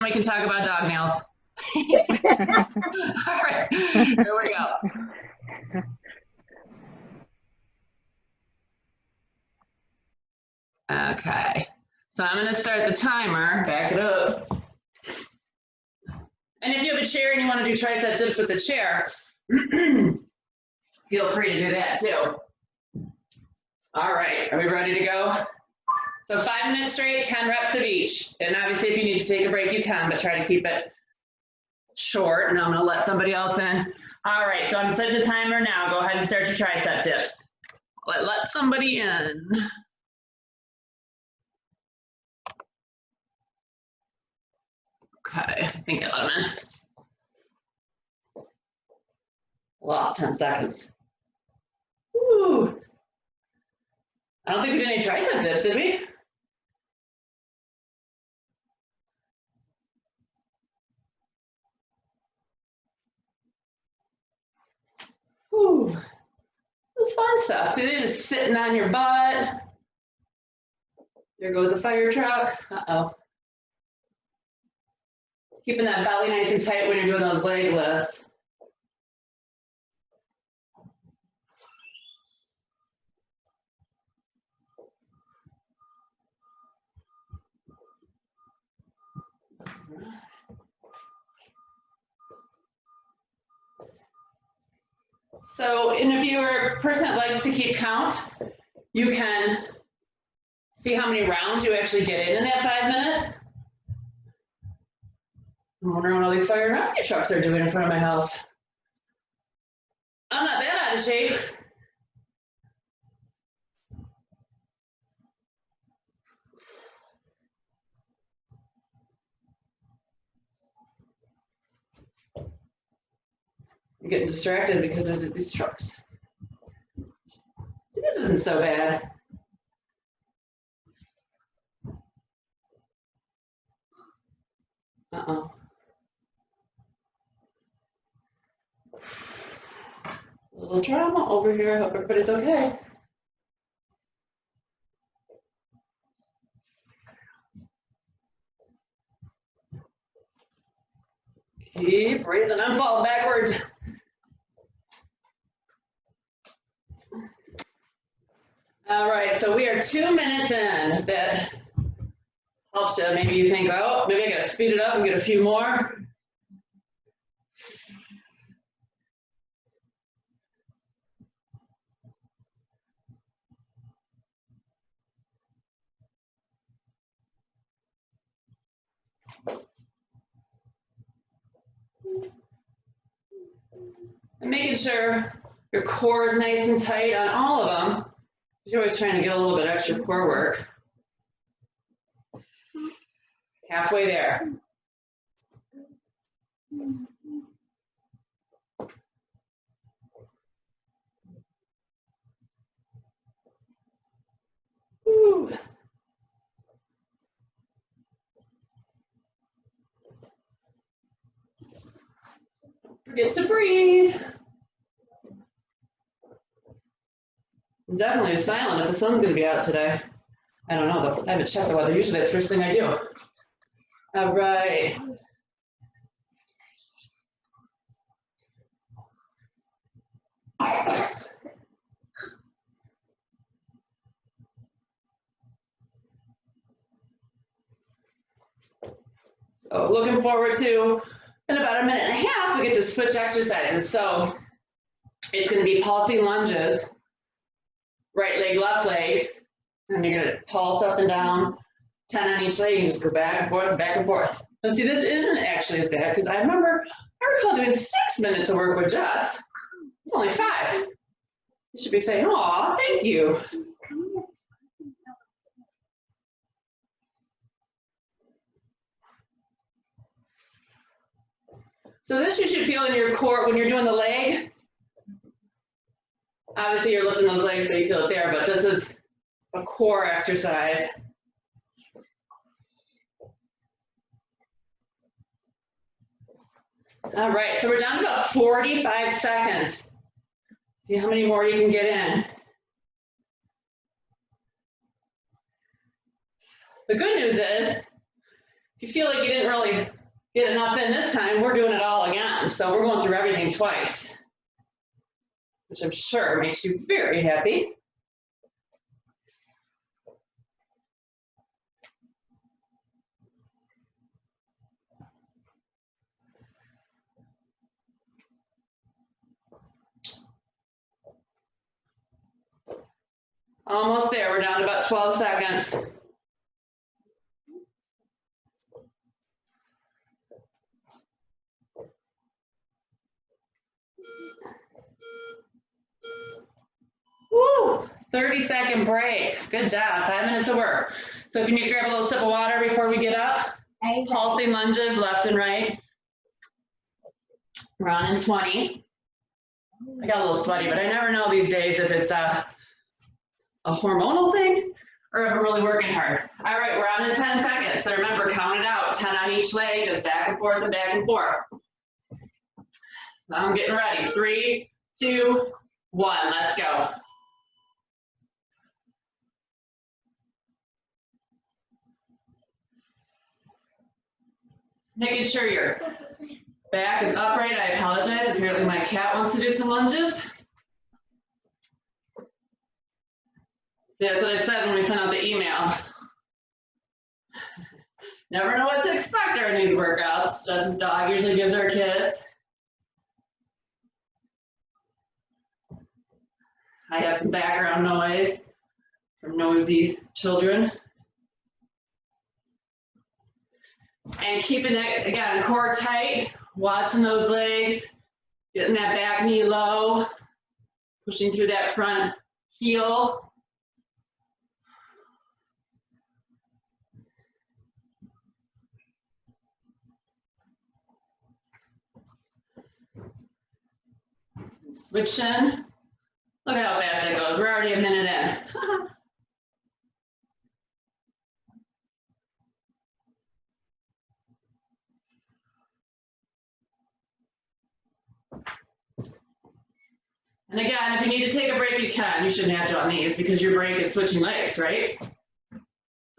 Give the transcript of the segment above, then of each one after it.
We can talk about dog nails. All right, here we go. Okay, so I'm going to start the timer. Back it up. And if you have a chair and you want to do tricep dips with the chair, feel free to do that too. All right, are we ready to go? So 5 minutes straight, 10 reps of each. And obviously if you need to take a break, you can, but try to keep it short. And I'm going to let somebody else in. All right, so I'm setting the timer now. Go ahead and start your tricep dips. Let somebody in. Okay, I think I let him in. Lost 10 seconds. Woo. I don't think we did any tricep dips, did we? Whew. This is fun stuff. See, they're just sitting on your butt. There goes a fire truck. Uh-oh. Keeping that belly nice and tight when you're doing those leg lifts. So, and if you're a person that likes to keep count, you can see how many rounds you actually get in that 5 minutes. I'm wondering what all these fire and rescue trucks are doing in front of my house. I'm not that out of shape. I'm getting distracted because there's these trucks. See, this isn't so bad. Uh-oh. A little drama over here. I hope everybody's okay. Keep breathing. I'm falling backwards. All right, so we are 2 minutes in. If that helps you, maybe you think, oh, maybe I gotta speed it up and get a few more. And making sure your core is nice and tight on all of them. You're always trying to get a little bit extra core work. Halfway there. Woo. Don't forget to breathe. I'm definitely silent if the sun's going to be out today. I don't know, though. I haven't checked the weather. Usually that's the first thing I do. All right. So looking forward to, in about 1.5 minutes, we get to switch exercises. So it's going to be pulsing lunges, right leg, left leg, and you're going to pulse up and down, 10 on each leg, and just go back and forth, back and forth. Now see, this isn't actually as bad, because I recall doing 6 minutes of work with Jess. It's only 5. You should be saying, "Aw, thank you." So this you should feel in your core when you're doing the leg. Obviously you're lifting those legs so you feel it there, but this is a core exercise. All right, so we're down to about 45 seconds. See how many more you can get in. The good news is, If you feel like you didn't really get enough in this time, we're doing it all again. So we're going through everything twice, which I'm sure makes you very happy. Almost there, we're down to about 12 seconds. Woo, 30-second break. Good job, 5 minutes of work. So if you need to grab a little sip of water before we get up, pulsing lunges left and right. We're on in 20. I got a little sweaty, but I never know these days if it's a hormonal thing or if I'm really working hard. All right, we're on in 10 seconds. So remember, count it out, 10 on each leg, just back and forth and back and forth. So I'm getting ready. 3, 2, 1, let's go. Making sure your back is upright. I apologize. Apparently my cat wants to do some lunges. See, that's what I said when we sent out the email. Never know what to expect during these workouts. Jess's dog usually gives her a kiss. I have some background noise from noisy children. And keeping that, again, core tight, watching those legs, getting that back knee low, pushing through that front heel. And switching. Look at how fast that goes. We're already a minute in. And again, if you need to take a break, you can. You shouldn't have to on these because your break is switching legs, right?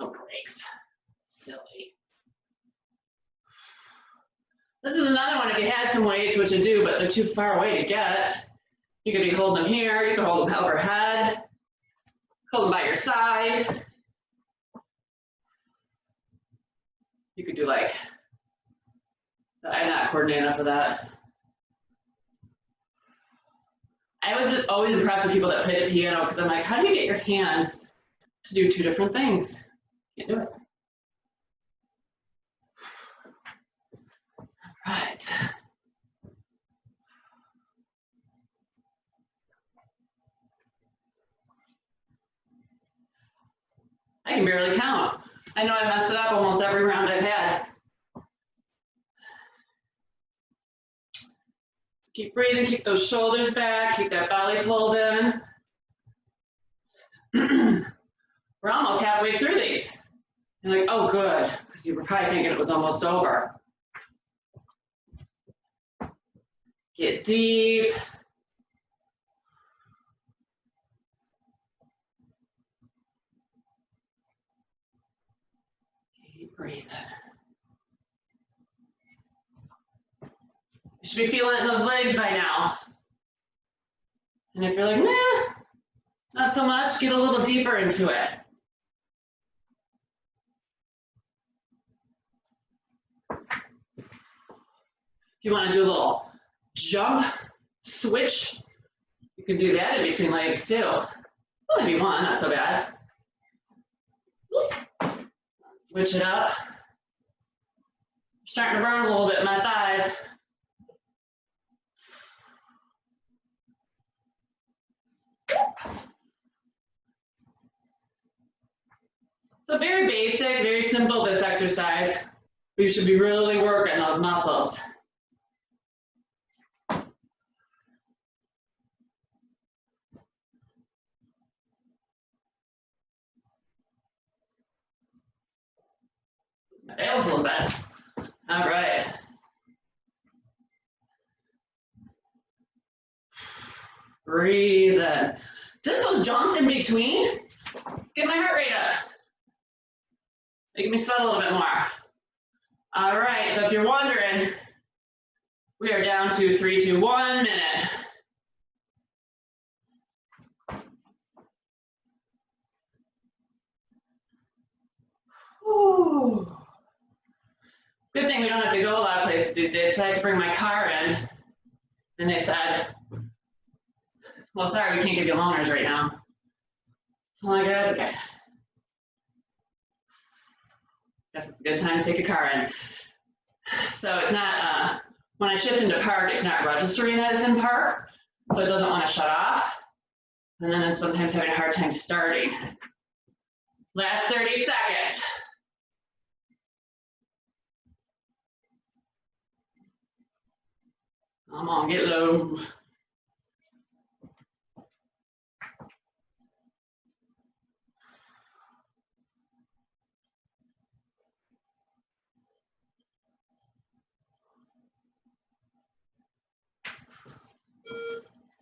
No breaks. Silly. This is another one if you had some weights, which you do, but they're too far away to get. You could be holding them here. You can hold them overhead. Hold them by your side. You could do like, I'm not coordinated enough for that. I was always impressed with people that play the piano because I'm like, how do you get your hands to do two different things? Can't do it. All right. I can barely count. I know I messed it up almost every round I've had. Keep breathing, keep those shoulders back, keep that belly pulled in. We're almost halfway through these. You're like, oh good, because you were probably thinking it was almost over. Get deep. Keep breathing. You should be feeling it in those legs by now. And if you're like, nah, not so much, get a little deeper into it. If you want to do a little jump, switch, you can do that in between legs too. Only be one, not so bad. Switch it up. Starting to burn a little bit in my thighs. So very basic, very simple, this exercise. You should be really working those muscles. My abs a little bit. All right. Breathe in. Just those jumps in between. Let's get my heart rate up. Making me sweat a little bit more. All right, so if you're wondering, we are down to 3, 2, 1 minute. Whew. Good thing we don't have to go a lot of places these days. So I had to bring my car in, and they said, well, sorry, we can't give you loaners right now. So I'm like, that's okay. Guess it's a good time to take a car in. So it's not, when I shift into park, it's not registering that it's in park, so it doesn't want to shut off. And then it's sometimes having a hard time starting. Last 30 seconds. Come on, get low.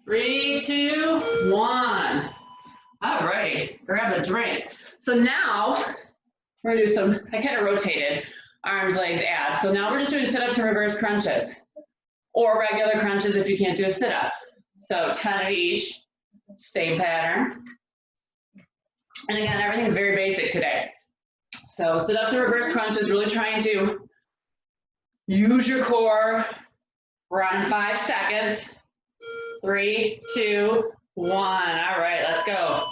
Three, two, one. All right, grab a drink. So now we're gonna do some, I kind of rotated, arms, legs, abs. So now we're just doing sit-ups and reverse crunches, or regular crunches if you can't do a sit-up. So 10 of each, same pattern. And again, everything's very basic today. So sit-ups and reverse crunches, really trying to use your core. We're on 5 seconds. 3, 2, 1. All right, let's go.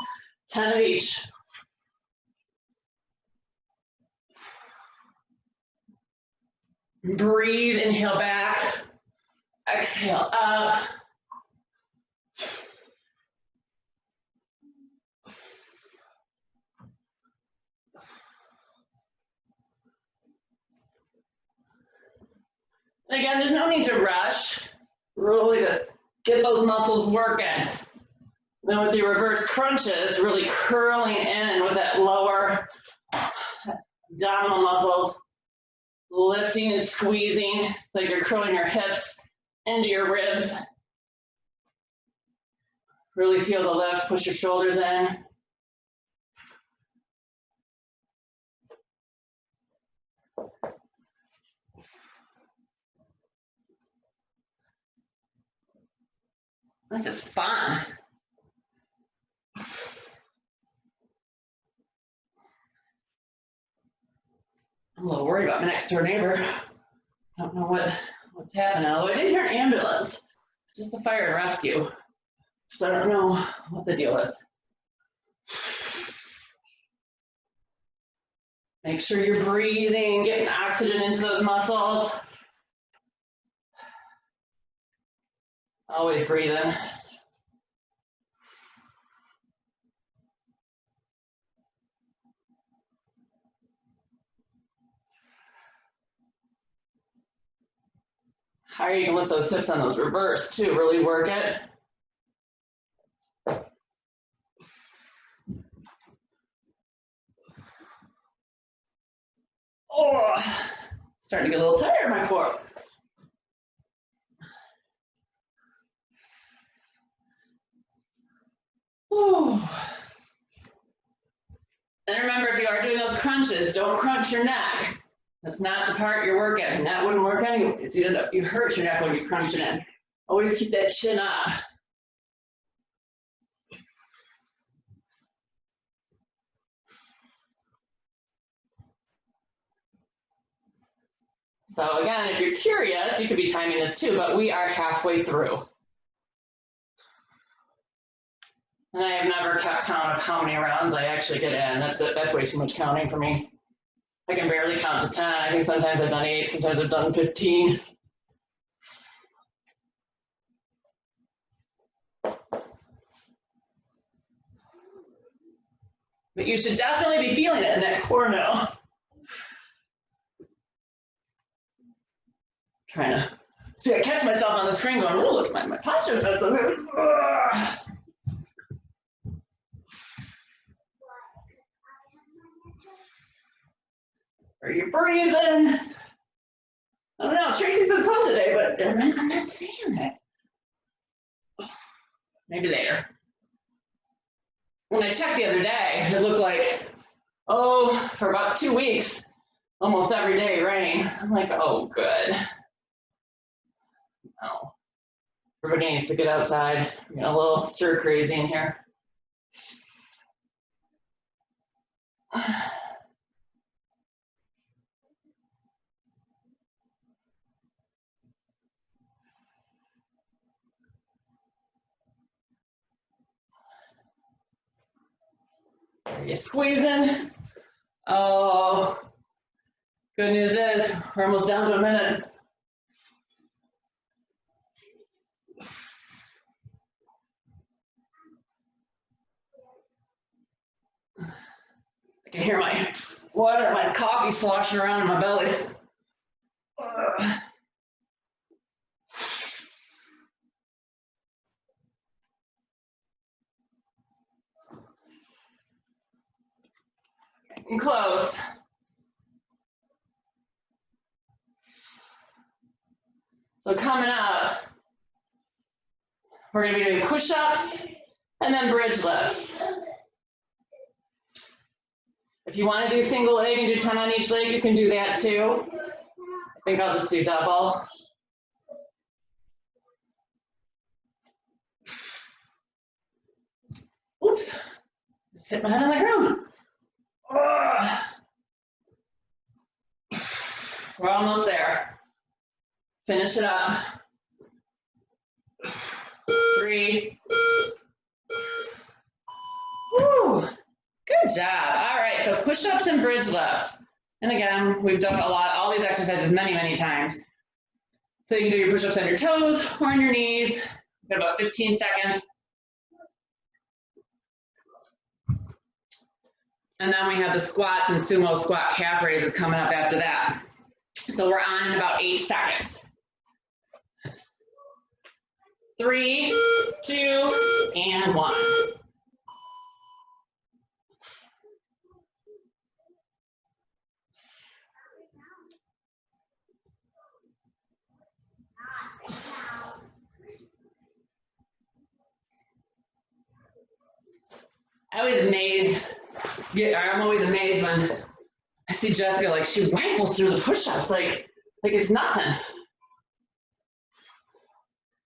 10 of each. Breathe, inhale back. Exhale up. And again, there's no need to rush. Really to get those muscles working. Then with the reverse crunches, really curling in with that lower abdominal muscles, lifting and squeezing, so you're curling your hips into your ribs. Really feel the lift, push your shoulders in. This is fun. I'm a little worried about my next door neighbor. I don't know what's happening, although I did hear an ambulance, just a fire and rescue. So I don't know what the deal is. Make sure you're breathing, getting oxygen into those muscles. Always breathing. Higher you can lift those hips on those reverse too, really work it. Oh, starting to get a little tired in my core. Oh. And remember, if you are doing those crunches, don't crunch your neck. That's not the part you're working, and that wouldn't work anyways. You hurt your neck when you're crunching in. Always keep that chin up. So again, if you're curious, you could be timing this too, but we are halfway through. And I have never kept count of how many rounds I actually get in. That's way too much counting for me. I can barely count to 10. I think sometimes I've done 8, sometimes I've done 15. But you should definitely be feeling it in that core now. Trying to see, I catch myself on the screen going, oh, look at my posture. That's so good. Are you breathing? I don't know. Tracy's been fun today, but I'm not seeing it. Maybe later. When I checked the other day, it looked like, oh, for about 2 weeks, almost every day rain. I'm like, oh, good. No. Everybody needs to get outside. We're getting a little stir crazy in here. Are you squeezing? Oh, good news is we're almost down to a minute. I can hear my water, my coffee sloshing around in my belly. Getting close. So coming up, we're going to be doing push-ups and then bridge lifts. If you want to do single leg and do 10 on each leg, you can do that too. I think I'll just do double. Oops, just hit my head on the ground. We're almost there. Finish it up. 3. Woo. Good job. All right, so push-ups and bridge lifts. And again, we've done all these exercises many, many times. So you can do your push-ups on your toes or on your knees. Got about 15 seconds. And then we have the squats and sumo squat calf raises coming up after that. So we're on in about 8 seconds. 3, 2, and 1. I'm always amazed when I see Jessica, like she rifles through the push-ups like it's nothing.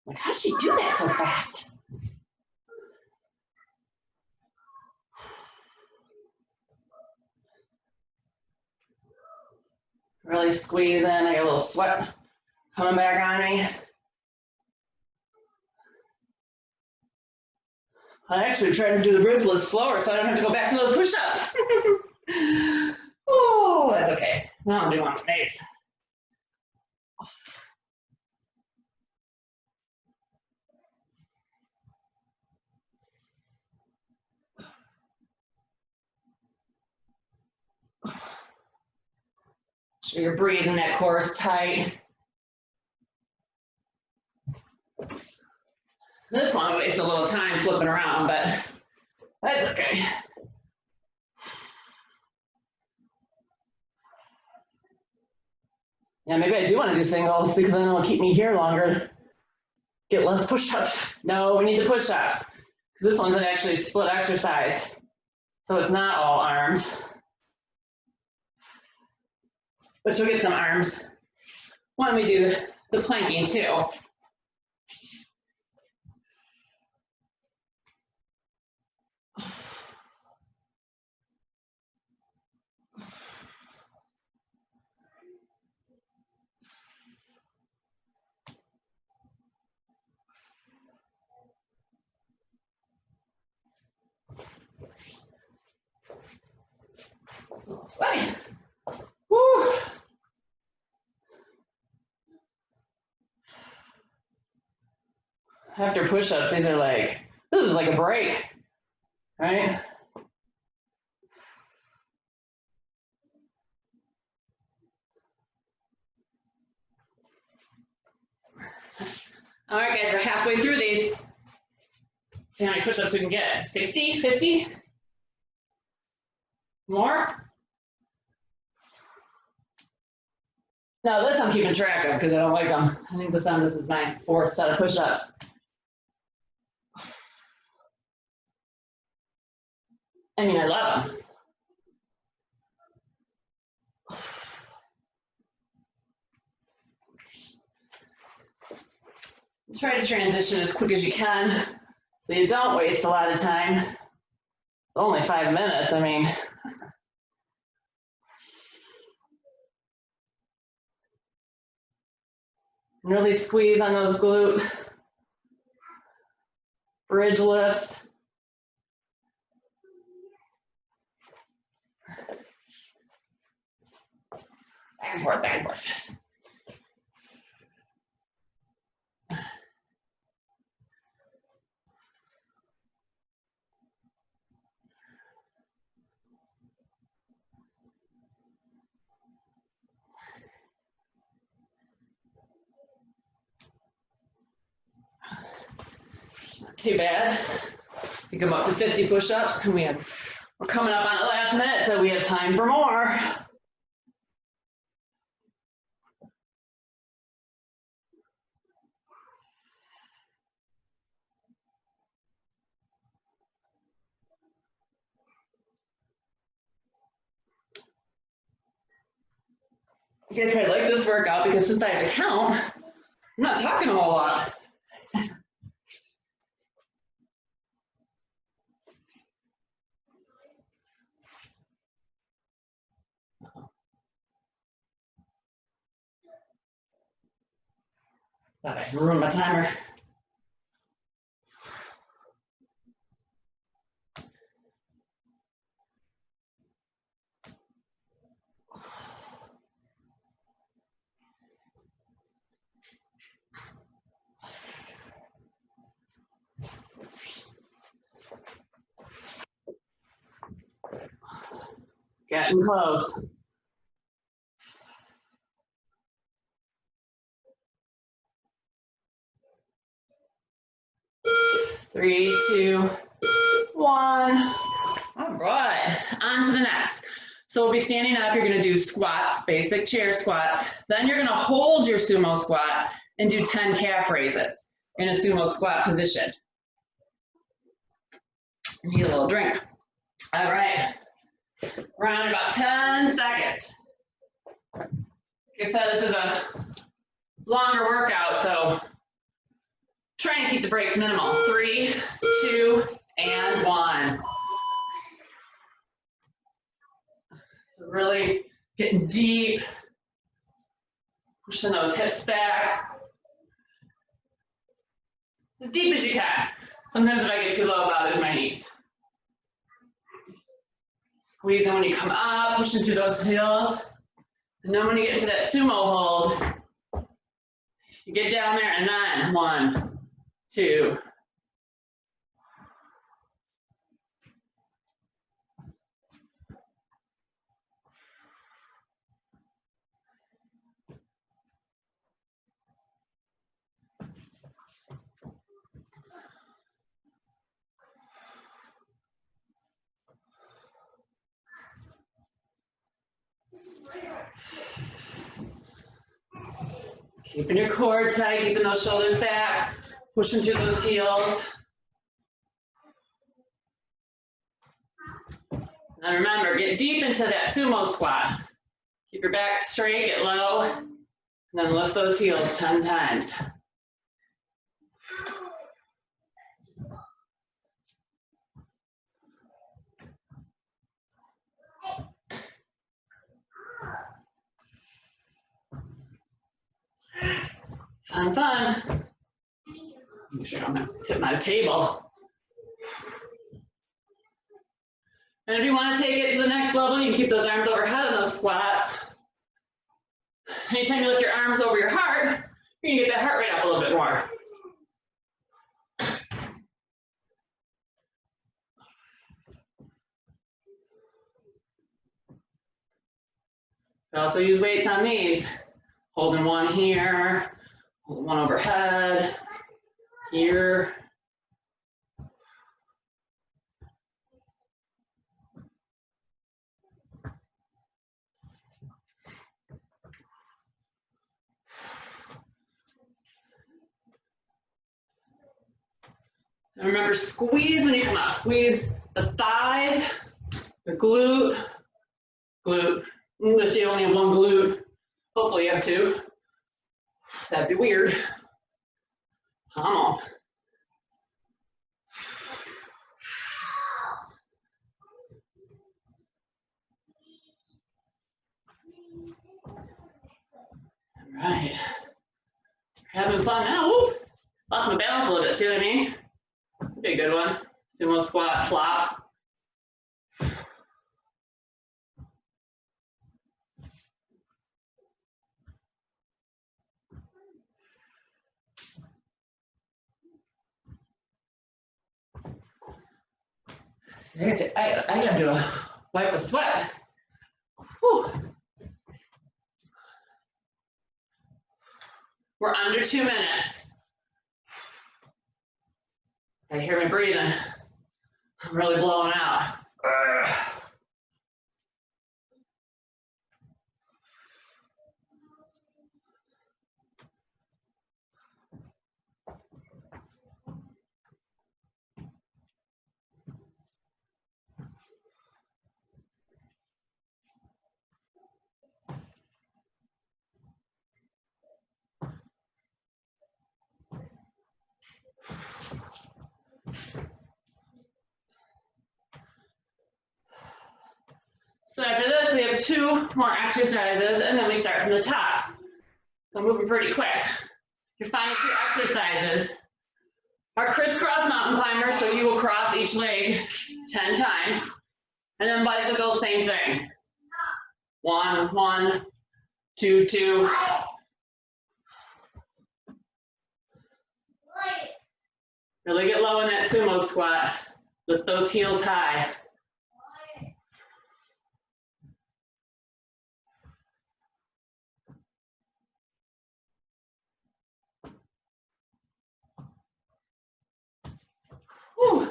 Like, how'd she do that so fast? Really squeezing, I got a little sweat coming back on me. I actually tried to do the bridge lifts slower so I don't have to go back to those push-ups. Oh, that's okay. Now I'm doing one for Mace. Sure you're breathing that core is tight. This one wastes a little time flipping around, but that's okay. Yeah, maybe I do want to do singles because then it'll keep me here longer. Get less push-ups. No, we need the push-ups because this one's an actually split exercise. So it's not all arms. But you'll get some arms. Why don't we do the planking too? Sweaty. Woo. After push-ups, this is like a break, right? All right, guys, we're halfway through these. See how many push-ups we can get. 60, 50? More? No, this I'm keeping track of because I don't like them. I think this is my 4th set of push-ups. I mean, I love them. Try to transition as quick as you can so you don't waste a lot of time. It's only 5 minutes, I mean. Really squeeze on those glute bridge lifts. Back and forth, back and forth. Not too bad. We come up to 50 push-ups, and we're coming up on the last minute, so we have time for more. You guys probably like this workout because since I have to count, I'm not talking a whole lot. Thought I ruined my timer. Getting close. Three, two, one. All right, on to the next. So we'll be standing up, you're gonna do squats, basic chair squats. Then you're gonna hold your sumo squat and do 10 calf raises in a sumo squat position. Need a little drink. All right, around about 10 seconds. Like I said, this is a longer workout, so try and keep the breaks minimal. 3, 2, and 1. So really getting deep, pushing those hips back. As deep as you can. Sometimes if I get too low, it bothers my knees. Squeezing when you come up, pushing through those heels. And then when you get into that sumo hold, you get down there and 9. 1, 2. Keeping your core tight, keeping those shoulders back, pushing through those heels. And remember, get deep into that sumo squat. Keep your back straight, get low, and then lift those heels 10 times. Fun, fun. Make sure I'm not hitting my table. And if you want to take it to the next level, you can keep those arms overhead in those squats. Anytime you lift your arms over your heart, you can get that heart rate up a little bit more. You can also use weights on these. Holding one here, holding one overhead, here. And remember, squeeze when you come up. Squeeze the thighs, the glute. Unless you only have one glute. Hopefully you have two. That'd be weird. Pummel. All right. Having fun now. Woo. Lost my balance a little bit. See what I mean? That'd be a good one. Sumo squat, flop. I gotta do a wipe of sweat. Whew. We're under 2 minutes. I hear me breathing. I'm really blowing out. Ugh. So after this, we have 2 more exercises, and then we start from the top. So I'm moving pretty quick. Your final 2 exercises are crisscross mountain climbers, so you will cross each leg 10 times. And then bicycle, same thing. 1, 1, 2, 2. Really get low in that sumo squat. Lift those heels high. Whew.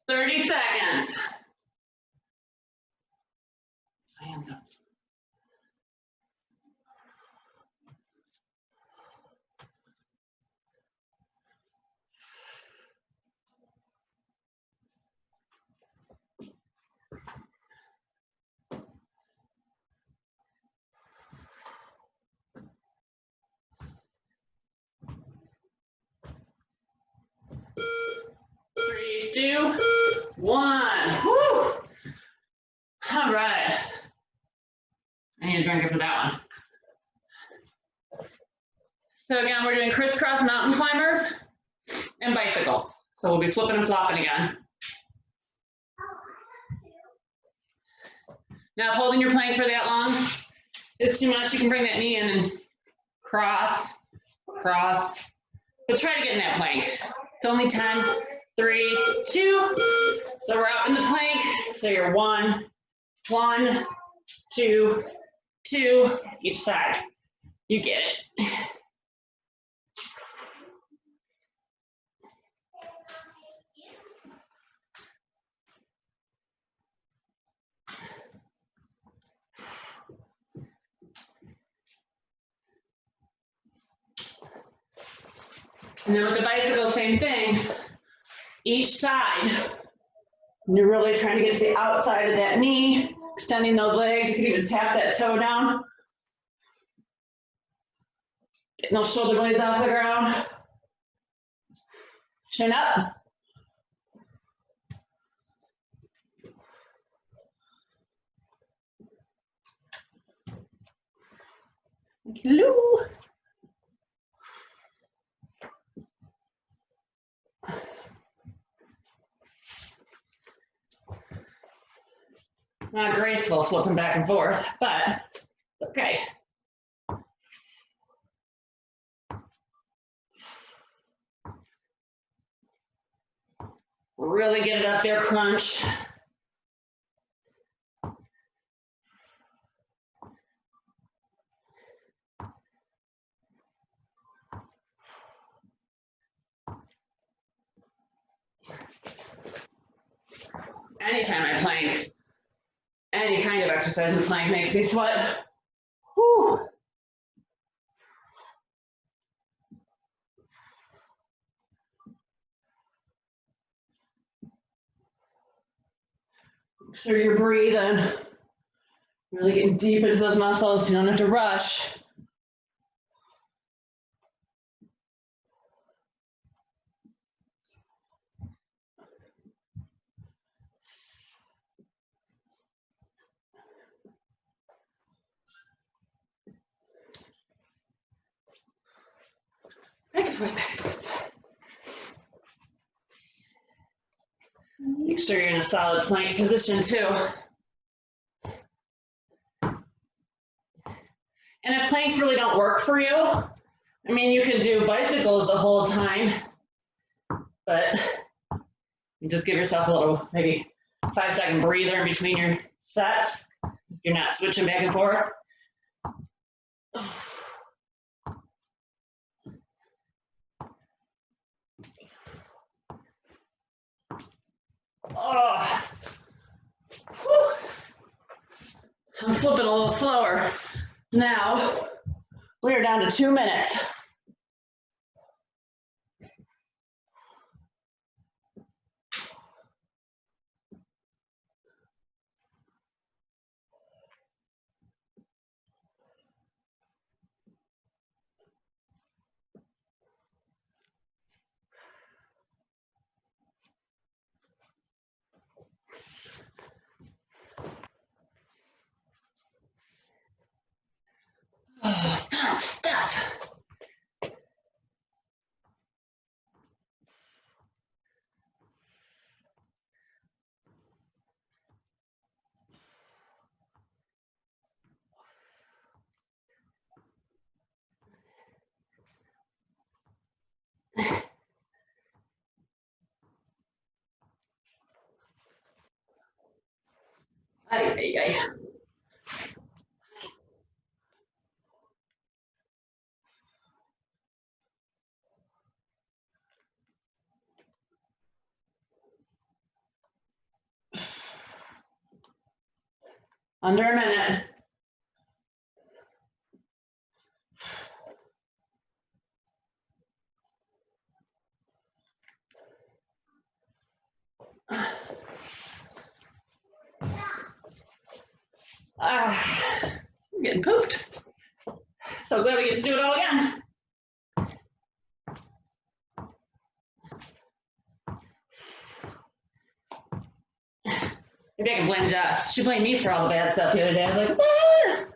30 seconds. Hands up. Three, 2, 1. Woo! All right. I need a drink for that one. So again, we're doing crisscross mountain climbers and bicycles. So we'll be flipping and flopping again. Now, if holding your plank for that long is too much, you can bring that knee in and cross, cross, but try to get in that plank. It's only 10, 3, 2. So we're up in the plank. So you're 1, 1, 2, 2, each side. You get it. And then with the bicycle, same thing. Each side, and you're really trying to get to the outside of that knee, extending those legs. You can even tap that toe down. Getting those shoulder blades off the ground. Chin up. Hello. Not graceful flipping back and forth, but okay. Really get it up there, crunch. Anytime I plank, any kind of exercise in the plank makes me sweat. Whew. Make sure you're breathing. Really getting deep into those muscles so you don't have to rush. forth, back and forth. Make sure you're in a solid plank position too. And if planks really don't work for you, I mean, you can do bicycles the whole time, but you just give yourself a little, maybe 5-second breather in between your sets. If you're not switching back and forth. Oh, whew. I'm flipping a little slower. Now, we are down to 2 minutes. Oh, fun stuff. Ay, ay, ay. Under a minute. I'm getting pooped. So glad we get to do it all again. Maybe I can blame Jess. She blamed me for all the bad stuff the other day. I was like, what?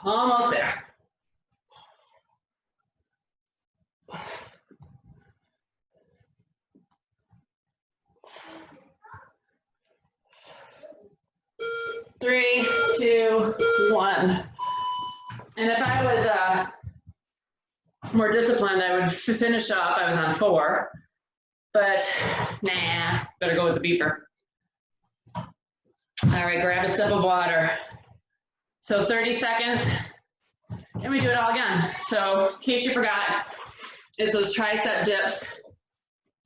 Almost there. Three, two, one. And if I was more disciplined, I would finish up. I was on 4, but nah, better go with the beeper. All right, grab a sip of water. So 30 seconds, and we do it all again. So in case you forgot, is those tricep dips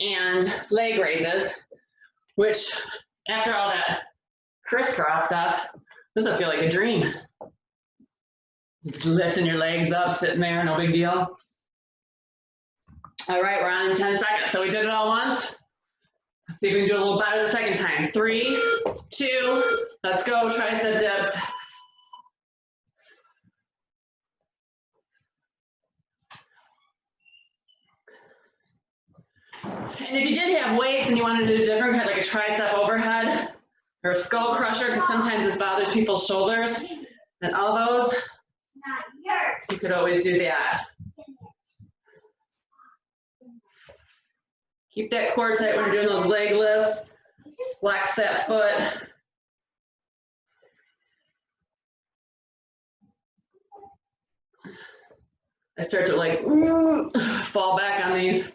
and leg raises, which after all that crisscross stuff, this will feel like a dream. It's lifting your legs up, sitting there, no big deal. All right, we're on in 10 seconds. So we did it all once. Let's see if we can do it a little better the second time. 3, 2, let's go, tricep dips. And if you did have weights and you wanted to do different, like a tricep overhead or a skull crusher, because sometimes this bothers people's shoulders, and all those, you could always do that. Keep that core tight when you're doing those leg lifts. Flex that foot. I start to like fall back on these.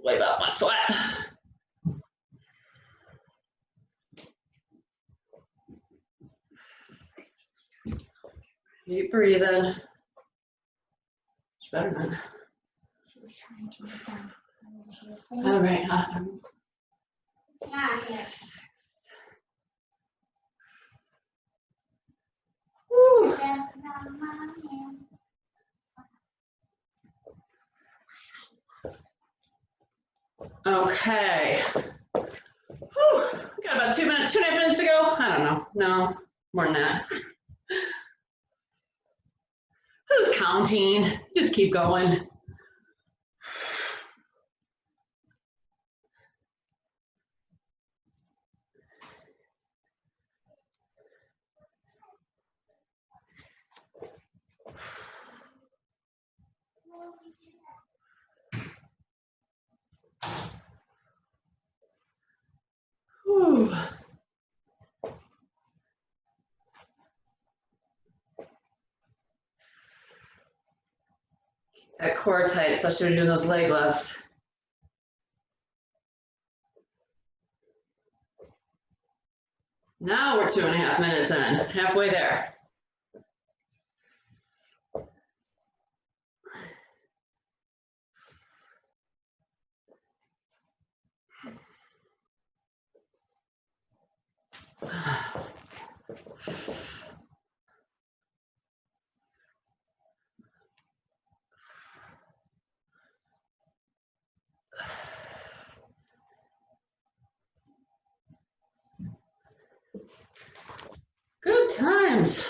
Wipe out my sweat. Keep breathing. It's better than. All right. Yes. Woo. Okay. Whew. Got about 2 minutes, 2.5 minutes to go. I don't know. No, more than that. Who's counting? Just keep going. Whew. That core tight, especially when you're doing those leg lifts. Now we're 2.5 minutes in, halfway there. Good times.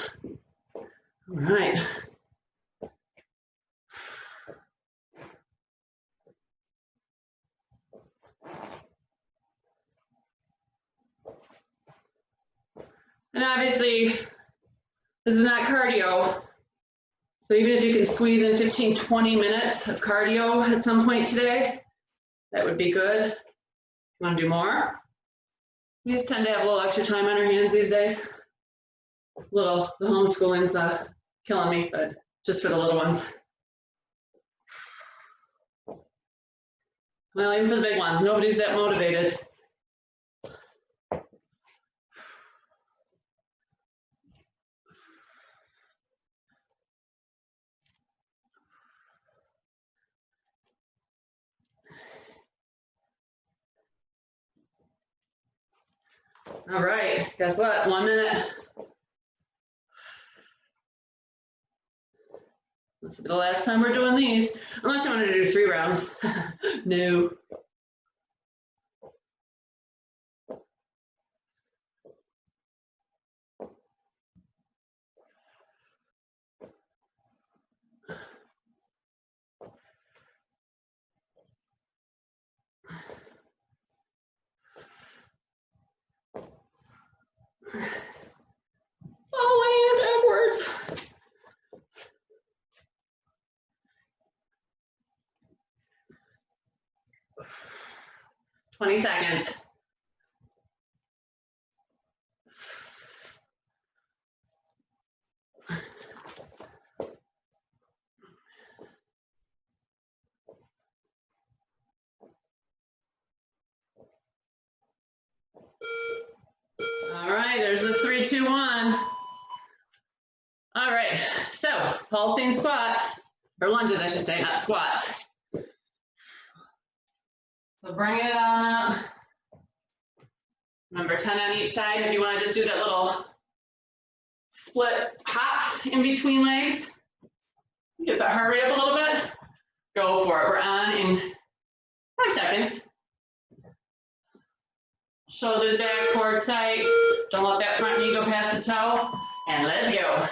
All right. And obviously, this is not cardio. So even if you can squeeze in 15, 20 minutes of cardio at some point today, that would be good. Want to do more? We just tend to have a little extra time on our hands these days. The homeschooling's killing me, but just for the little ones. Well, even for the big ones, nobody's that motivated. All right, guess what? 1 minute. This will be the last time we're doing these, unless you want to do 3 rounds. No. Falling backwards. 20 seconds. All right, there's the 3, 2, 1. All right, so pulsing squats, or lunges, I should say, not squats. So bring it on up. Remember, 10 on each side. If you want to just do that little split hop in between legs, get that heart rate up a little bit, go for it. We're on in 5 seconds. Shoulders back, core tight. Don't let that front knee go past the toe. And let's go.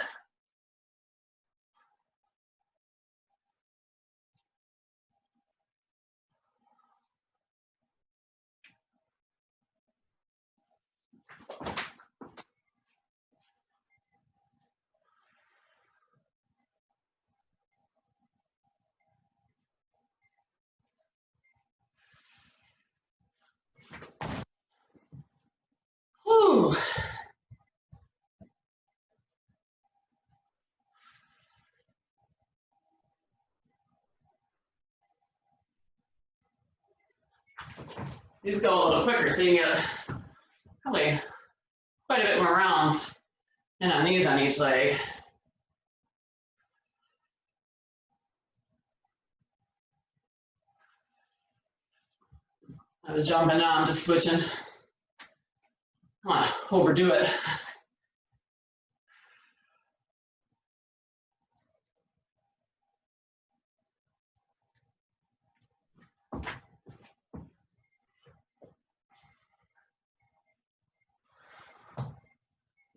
Whew. These go a little quicker, so you can get probably quite a bit more rounds and on these on each leg. I was jumping, now I'm just switching. want to overdo it.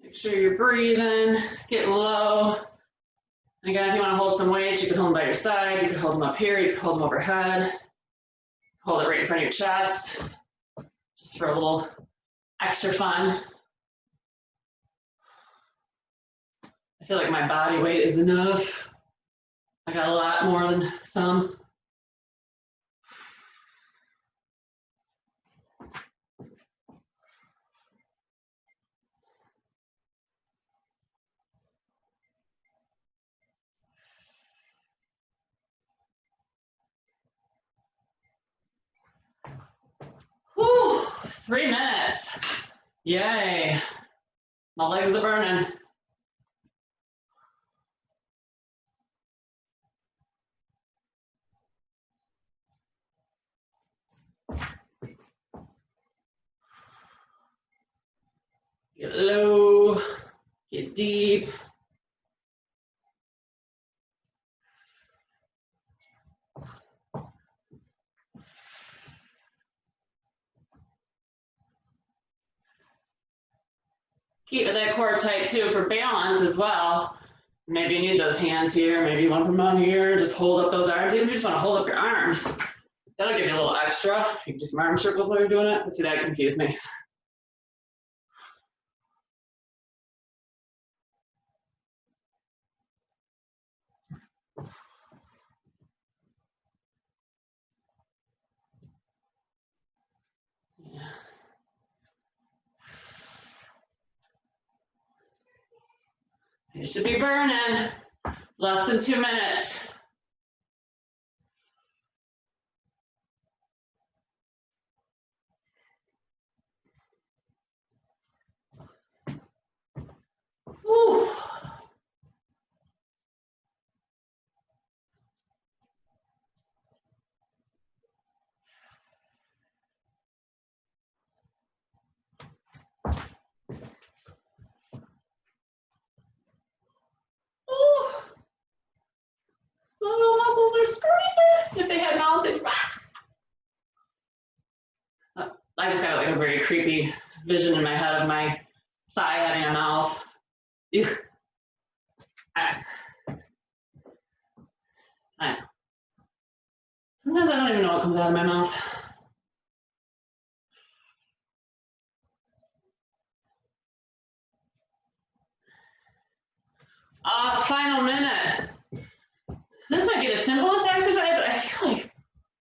Make sure you're breathing, getting low. Again, if you want to hold some weights, you can hold them by your side, you can hold them up here, you can hold them overhead. Hold it right in front of your chest, just for a little extra fun. I feel like my body weight is enough. I got a lot more than some. Whew, 3 minutes. Yay. My legs are burning. Get low, get deep. Keep that core tight too for balance as well. Maybe you need those hands here, maybe you want them on here, just hold up those arms. Even if you just want to hold up your arms, that'll give you a little extra. You can do some arm circles while you're doing it. Let's see, that confused me. Yeah. You should be burning. Less than 2 minutes. Woo. Ooh. My little muscles are screaming. If they had mouths, they'd I just got like a very creepy vision in my head of my thigh having a mouth. Ew. Sometimes I don't even know what comes out of my mouth. Final minute. This might be the simplest exercise, but I feel like,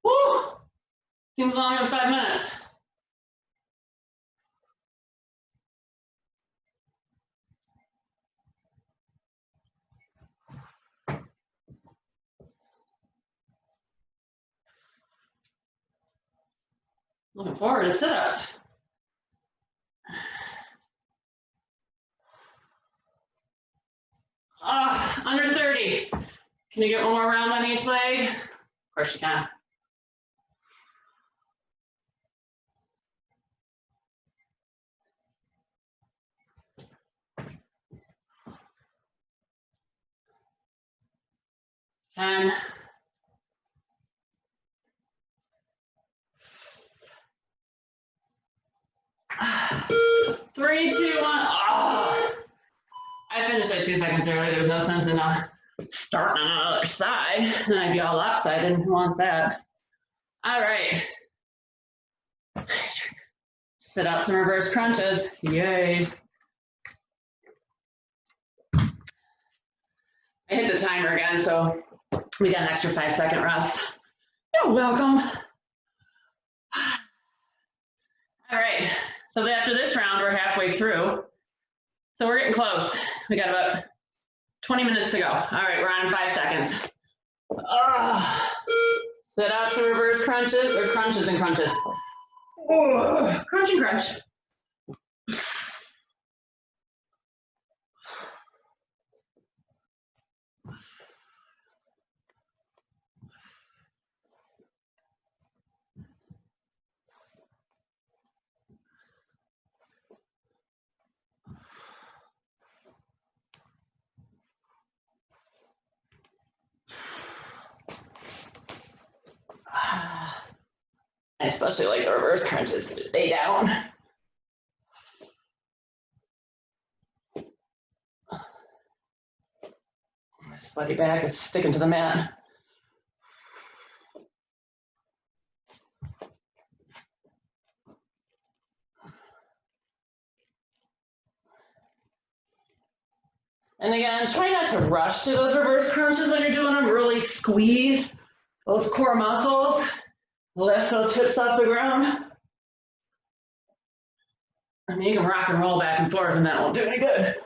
whoo, seems longer than 5 minutes. Looking forward to sit-ups. Under 30. Can you get one more round on each leg? Of course you can. Ten. 3, 2, 1. Oh, I finished like 2 seconds early. There was no sense in starting on the other side. Then I'd be all lopsided. Who wants that? All right. Sit ups and reverse crunches. Yay. I hit the timer again, so we got an extra 5-second rest. You're welcome. All right. So after this round, we're halfway through. So we're getting close. We got about 20 minutes to go. All right, we're on 5 seconds. Sit ups and reverse crunches, or crunches and crunches. Crunch and crunch. especially like the reverse crunches, lay down. My sweaty back is sticking to the mat. And again, try not to rush to those reverse crunches when you're doing them. Really squeeze those core muscles. Lift those hips off the ground. I mean, you can rock and roll back and forth and that won't do any good.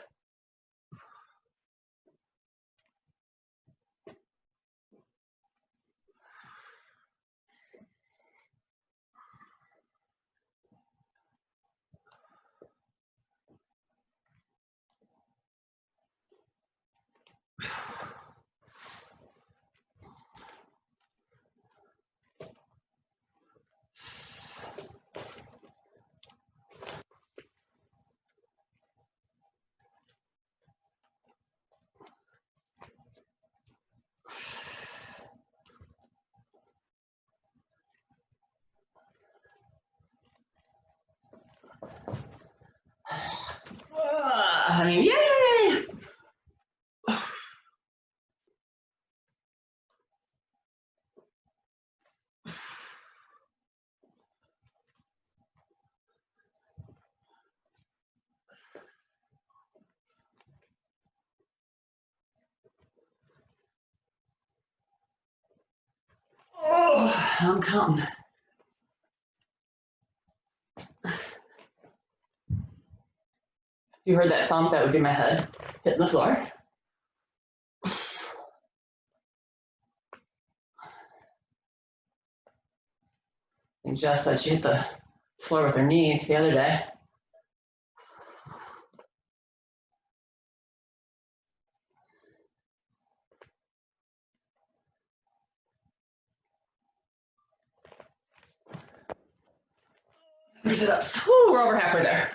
I mean, yay! Oh, I'm counting. If you heard that thump, that would be my head hitting the floor. I think Jess said she hit the floor with her knee the other day. Sit-ups. Woo, we're over halfway there.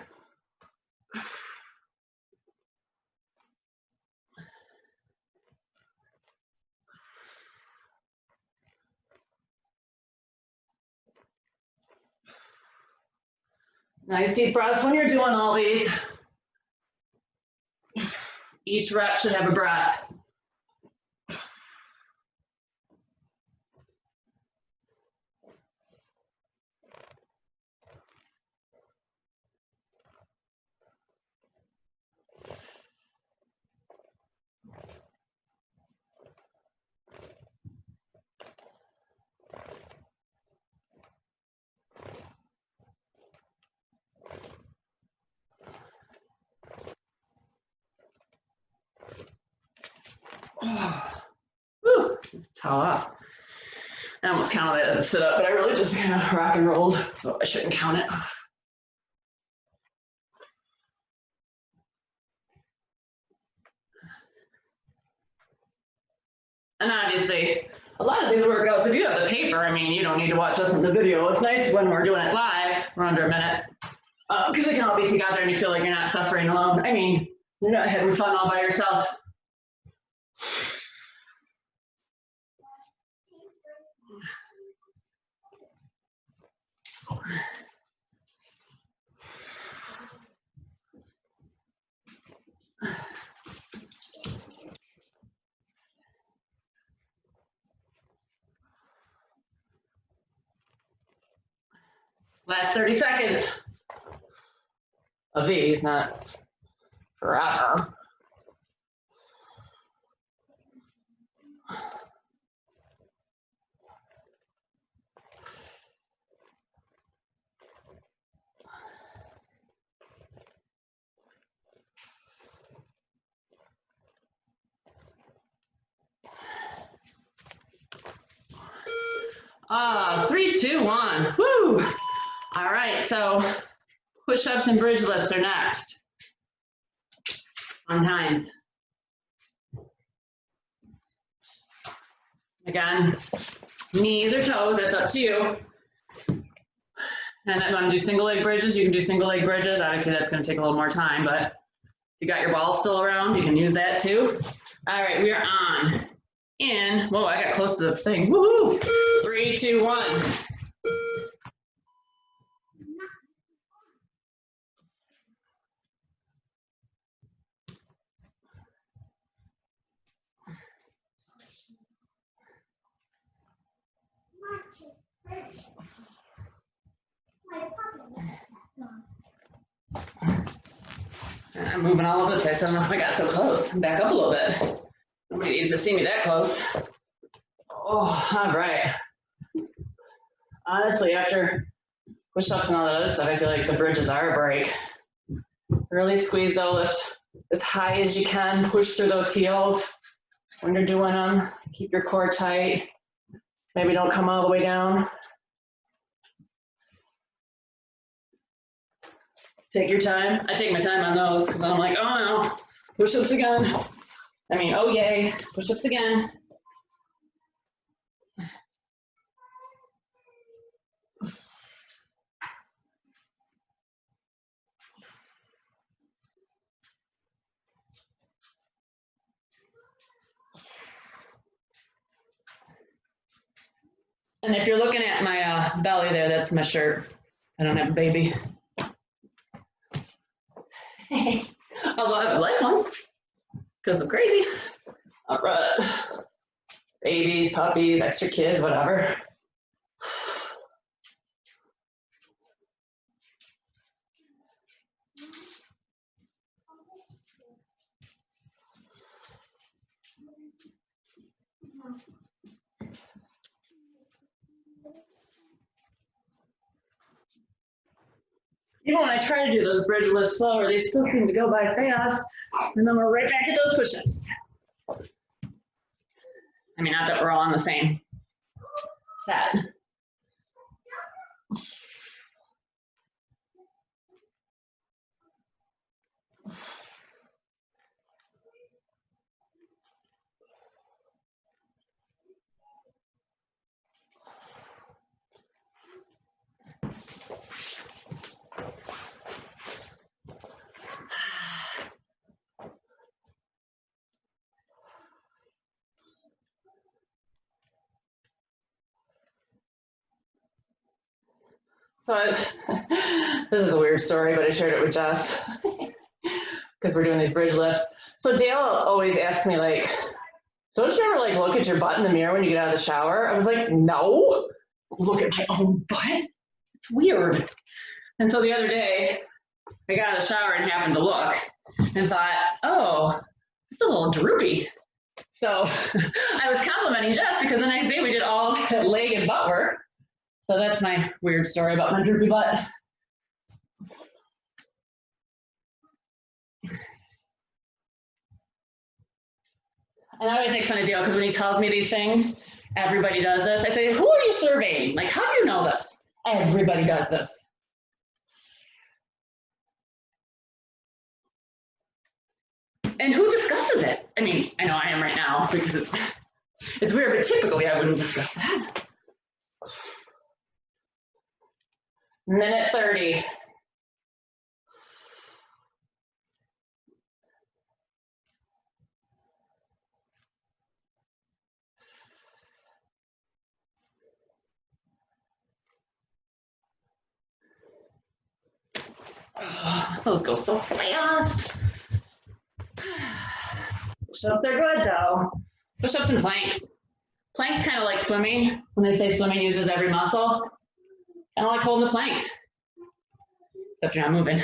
Nice deep breaths when you're doing all these. Each rep should have a breath. Oh. Woo, towel off. I almost counted it as a sit-up, but I really just kind of rock and rolled, so I shouldn't count it. And obviously, a lot of these workouts, if you have the paper, I mean, you don't need to watch us in the video. It's nice when we're doing it live, we're under a minute, because it can all be together and you feel like you're not suffering alone. I mean, you're not having fun all by yourself. Last 30 seconds of these, not forever. Ah, 3, 2, 1. Woo! All right, so push-ups and bridge lifts are next. On times. Again, knees or toes, that's up to you. And if you want to do single leg bridges, you can do single leg bridges. Obviously, that's going to take a little more time, but if you got your ball still around, you can use that too. All right, we are on. In, whoa, I got close to the thing. Woohoo! 3, 2, 1. I'm moving all over the place. I don't know if I got so close. Back up a little bit. Nobody needs to see me that close. Oh, all right. Honestly, after push-ups and all that other stuff, I feel like the bridges are a break. Really squeeze the lift as high as you can. Push through those heels when you're doing them. Keep your core tight. Maybe don't come all the way down. Take your time. I take my time on those because I'm like, oh no, push-ups again. I mean, oh yay, push-ups again. And if you're looking at my belly there, that's my shirt. I don't have a baby. Although I have a light one because I'm crazy. All right. Babies, puppies, extra kids, whatever. Even when I try to do those bridge lifts slower, they still seem to go by fast. And then we're right back at those push-ups. I mean, not that we're all on the same set. So this is a weird story, but I shared it with Jess because we're doing these bridge lifts. So Dale always asks me like, don't you ever like look at your butt in the mirror when you get out of the shower? I was like, no, look at my own butt. It's weird. And so the other day I got out of the shower and happened to look and thought, oh, it's a little droopy. So I was complimenting Jess because the next day we did all leg and butt work. So that's my weird story about my droopy butt. And I always make fun of Dale because when he tells me these things, everybody does this. I say, who are you surveying? Like, how do you know this? Everybody does this. And who discusses it? I mean, I know I am right now because it's weird, but typically I wouldn't discuss that. Minute 30. Oh, those go so fast. Push-ups are good though. Push-ups and planks. Planks kind of like swimming. When they say swimming uses every muscle, kind of like holding the plank. Except you're not moving.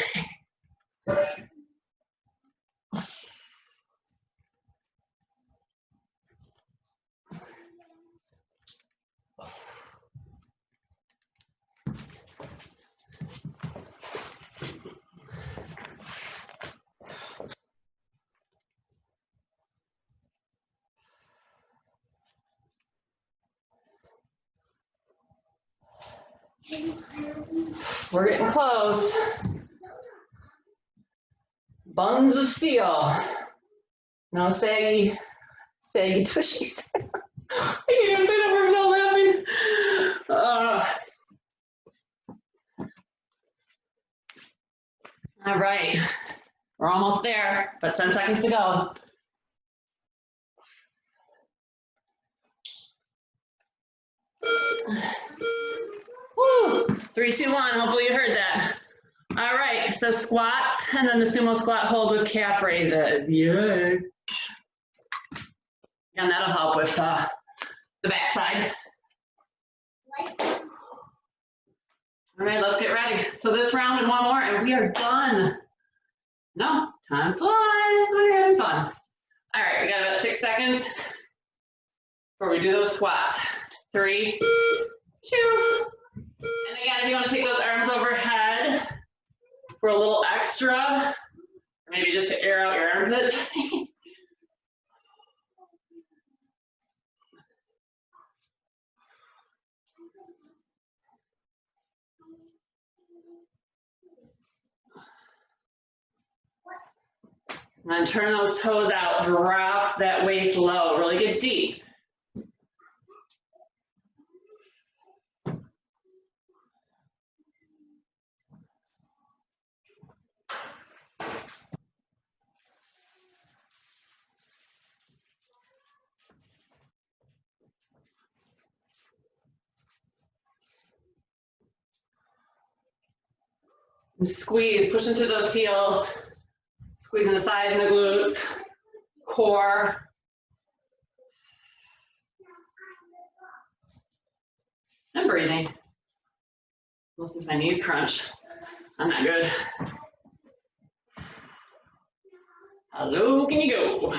We're getting close. Buns of steel. No saggy tushies. I can't even say that word without laughing. All right, we're almost there, but 10 seconds to go. Woo. 3, 2, 1, hopefully you heard that. All right, so squats and then the sumo squat hold with calf raises. Yeah. And that'll help with the back side. All right, let's get ready. So this round and one more and we are done. No, Time flies when you're having fun. All right, we got about 6 seconds before we do those squats. 3, 2, and again, if you want to take those arms overhead for a little extra, or maybe just to air out your armpits. And then turn those toes out, drop that waist low, really get deep. And squeeze, push into those heels, squeezing the thighs and the glutes, core. And breathing. Listen to my knees crunch. I'm not good. How low can you go?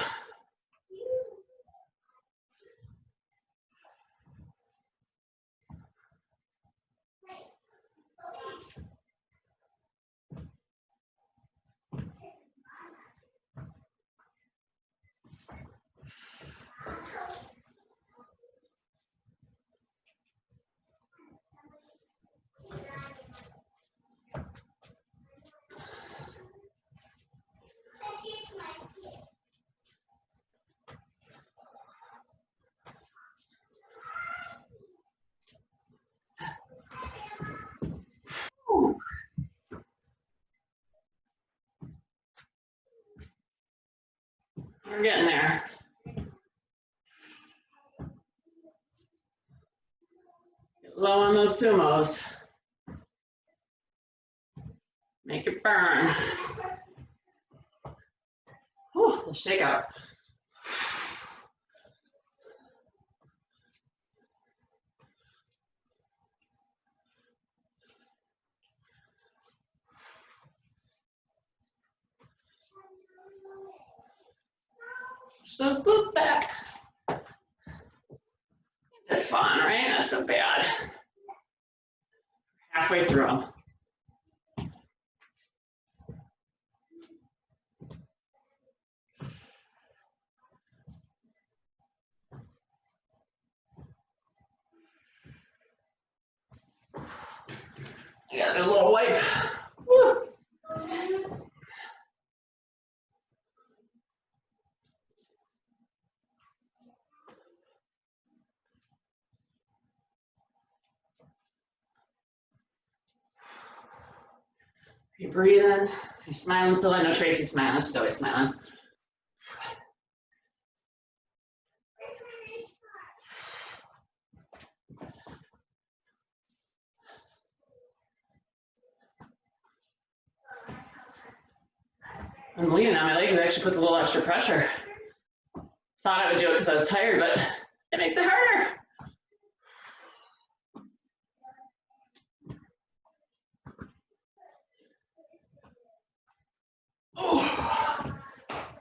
We're getting there. Get low on those sumos. Make it burn. Whew, the shakeout. Push those glutes back. That's fun, right? Not so bad. Halfway through them. I got a little wipe. Woo. You breathing. You're smiling still. I know Tracy's smiling. She's always smiling. I'm leaning on my leg. It actually puts a little extra pressure. Thought I would do it because I was tired, but it makes it harder. Oh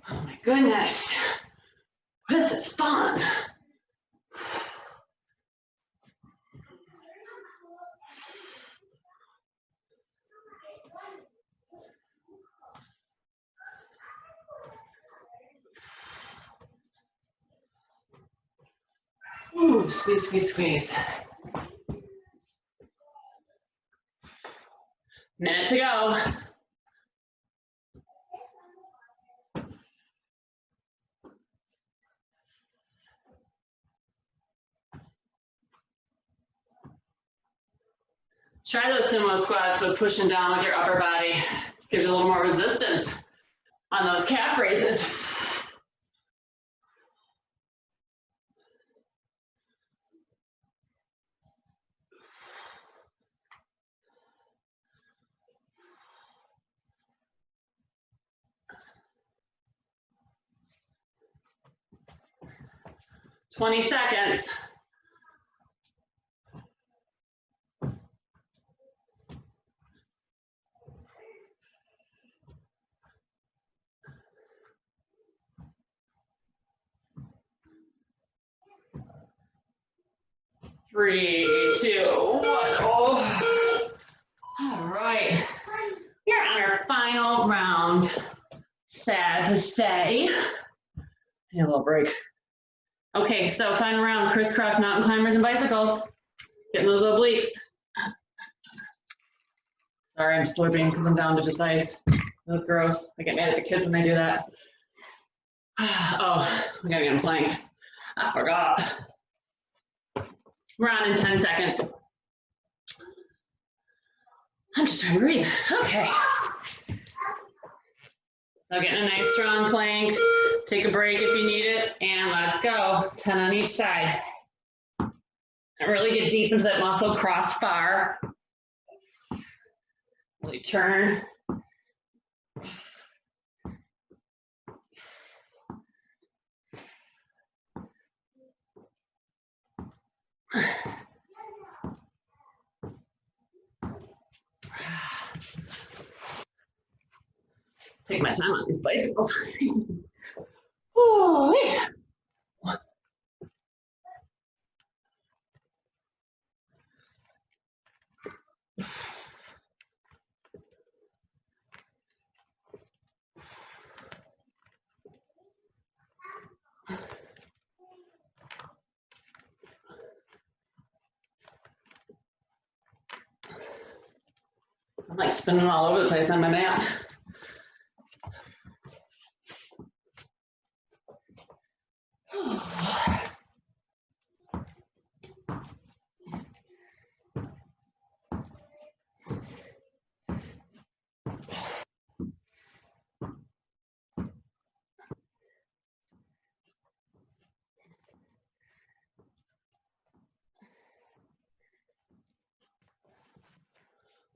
my goodness. This is fun. Ooh, squeeze, squeeze, squeeze. Minute to go. Try those sumo squats with pushing down with your upper body. Gives you a little more resistance on those calf raises. Twenty seconds. 3, 2, 1. Oh. All right. We're on our final round. Sad to say. Need a little break. Okay, so final round, crisscross mountain climbers and bicycles. Getting those obliques. Sorry, I'm slurping because I'm down to just ice. That's gross. I get mad at the kids when I do that. Oh, we gotta get in plank. I forgot. We're on in 10 seconds. I'm just trying to breathe. Okay. So getting a nice strong plank. Take a break if you need it, and let's go. 10 on each side. And really get deep into that muscle, cross far. Really turn. Take my time on these bicycles. Oh, yeah. I'm like spinning all over the place on my mat.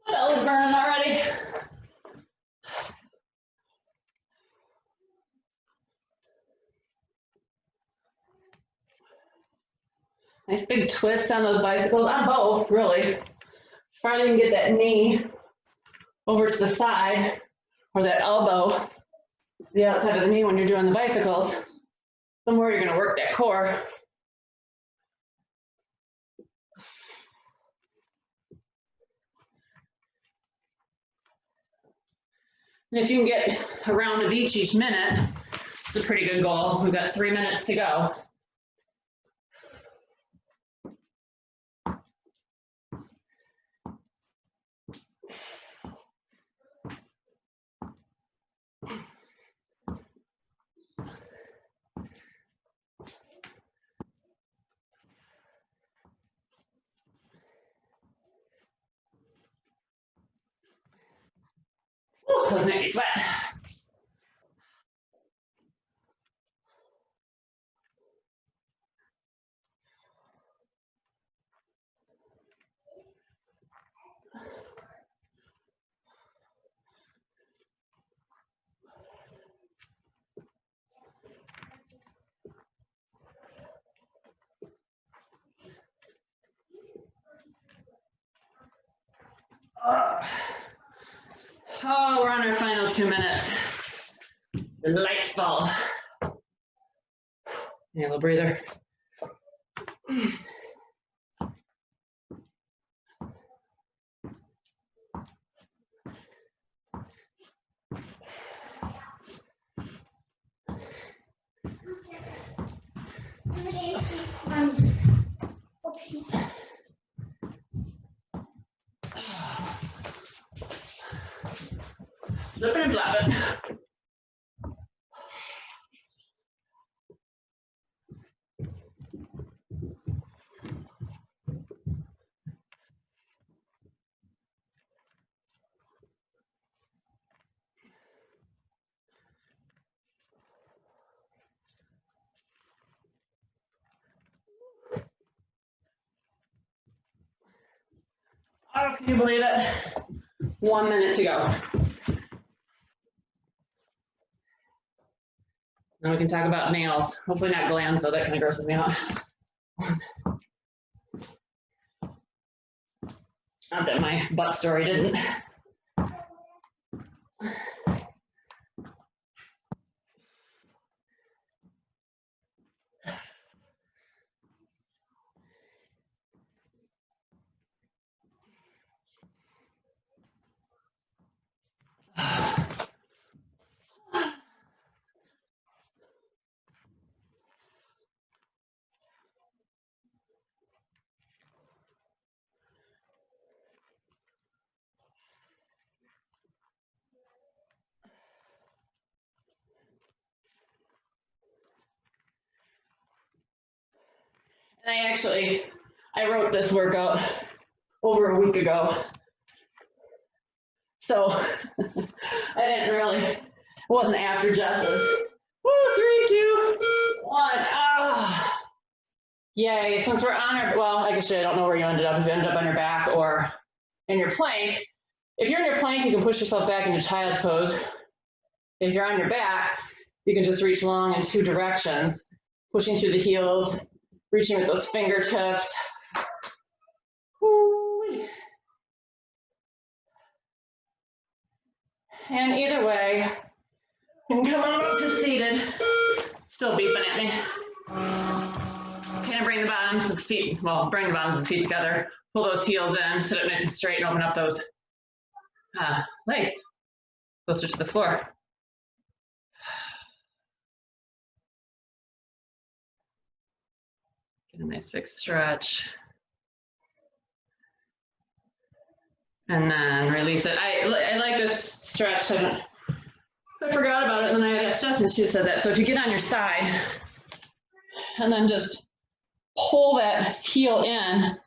My belly's burning already. Nice big twist on those bicycles, on both, really. Farther you can get that knee over to the side, or that elbow to the outside of the knee when you're doing the bicycles, the more you're gonna work that core. And if you can get a round of each minute, it's a pretty good goal. We've got 3 minutes to go. Ooh, those make me sweat. Oh, we're on our final 2 minutes. Delightful. Yeah, a little breather. Flip it and flap it. Oh, can you believe it? 1 minute to go. Now we can talk about nails. Hopefully not glands, though. That kind of grosses me out. Not that my butt story didn't. I wrote this workout over a week ago. So I didn't really, it wasn't after Jess's. Woo, 3, 2, 1. Ah. Yay, since we're on our, well, actually I don't know where you ended up, if you ended up on your back or in your plank. If you're in your plank, you can push yourself back into child's pose. If you're on your back, you can just reach long in 2 directions, pushing through the heels, reaching with those fingertips. Woo. And either way, you can come on up to seated, still beeping at me. Kind of bring the bottoms of the feet, well, bring the bottoms of the feet together, pull those heels in, sit up nice and straight, and open up those legs closer to the floor. Get a nice big stretch. And then release it. I like this stretch. I forgot about it, and then I asked Justin, she said that. So if you get on your side, and then just pull that heel in,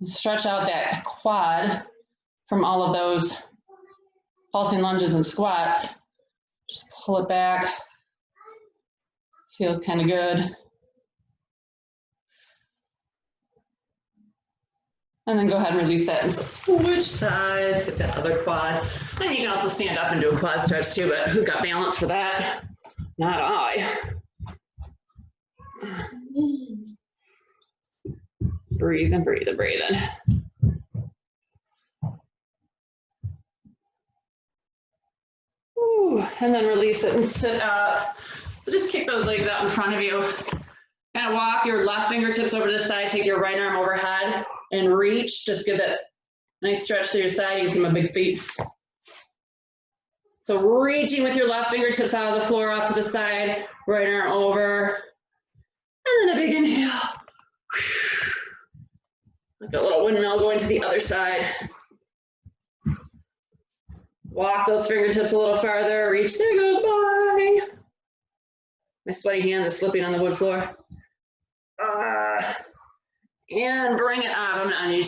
and stretch out that quad from all of those pulsing lunges and squats. Just pull it back. Feels kind of good. And then go ahead and release that and switch sides with the other quad. And you can also stand up and do a quad stretch too, but who's got balance for that? Not I. Breathe and breathe and breathe in. Ooh, and then release it and sit up. So just kick those legs out in front of you. Kind of walk your left fingertips over to the side, take your right arm overhead and reach. Just give that nice stretch to your side. You can see my big feet. So reaching with your left fingertips out of the floor off to the side, right arm over, and then a big inhale. Like a little windmill going to the other side. Walk those fingertips a little farther, reach, there goes, bye. My sweaty hand is slipping on the wood floor. And bring it up. I'm not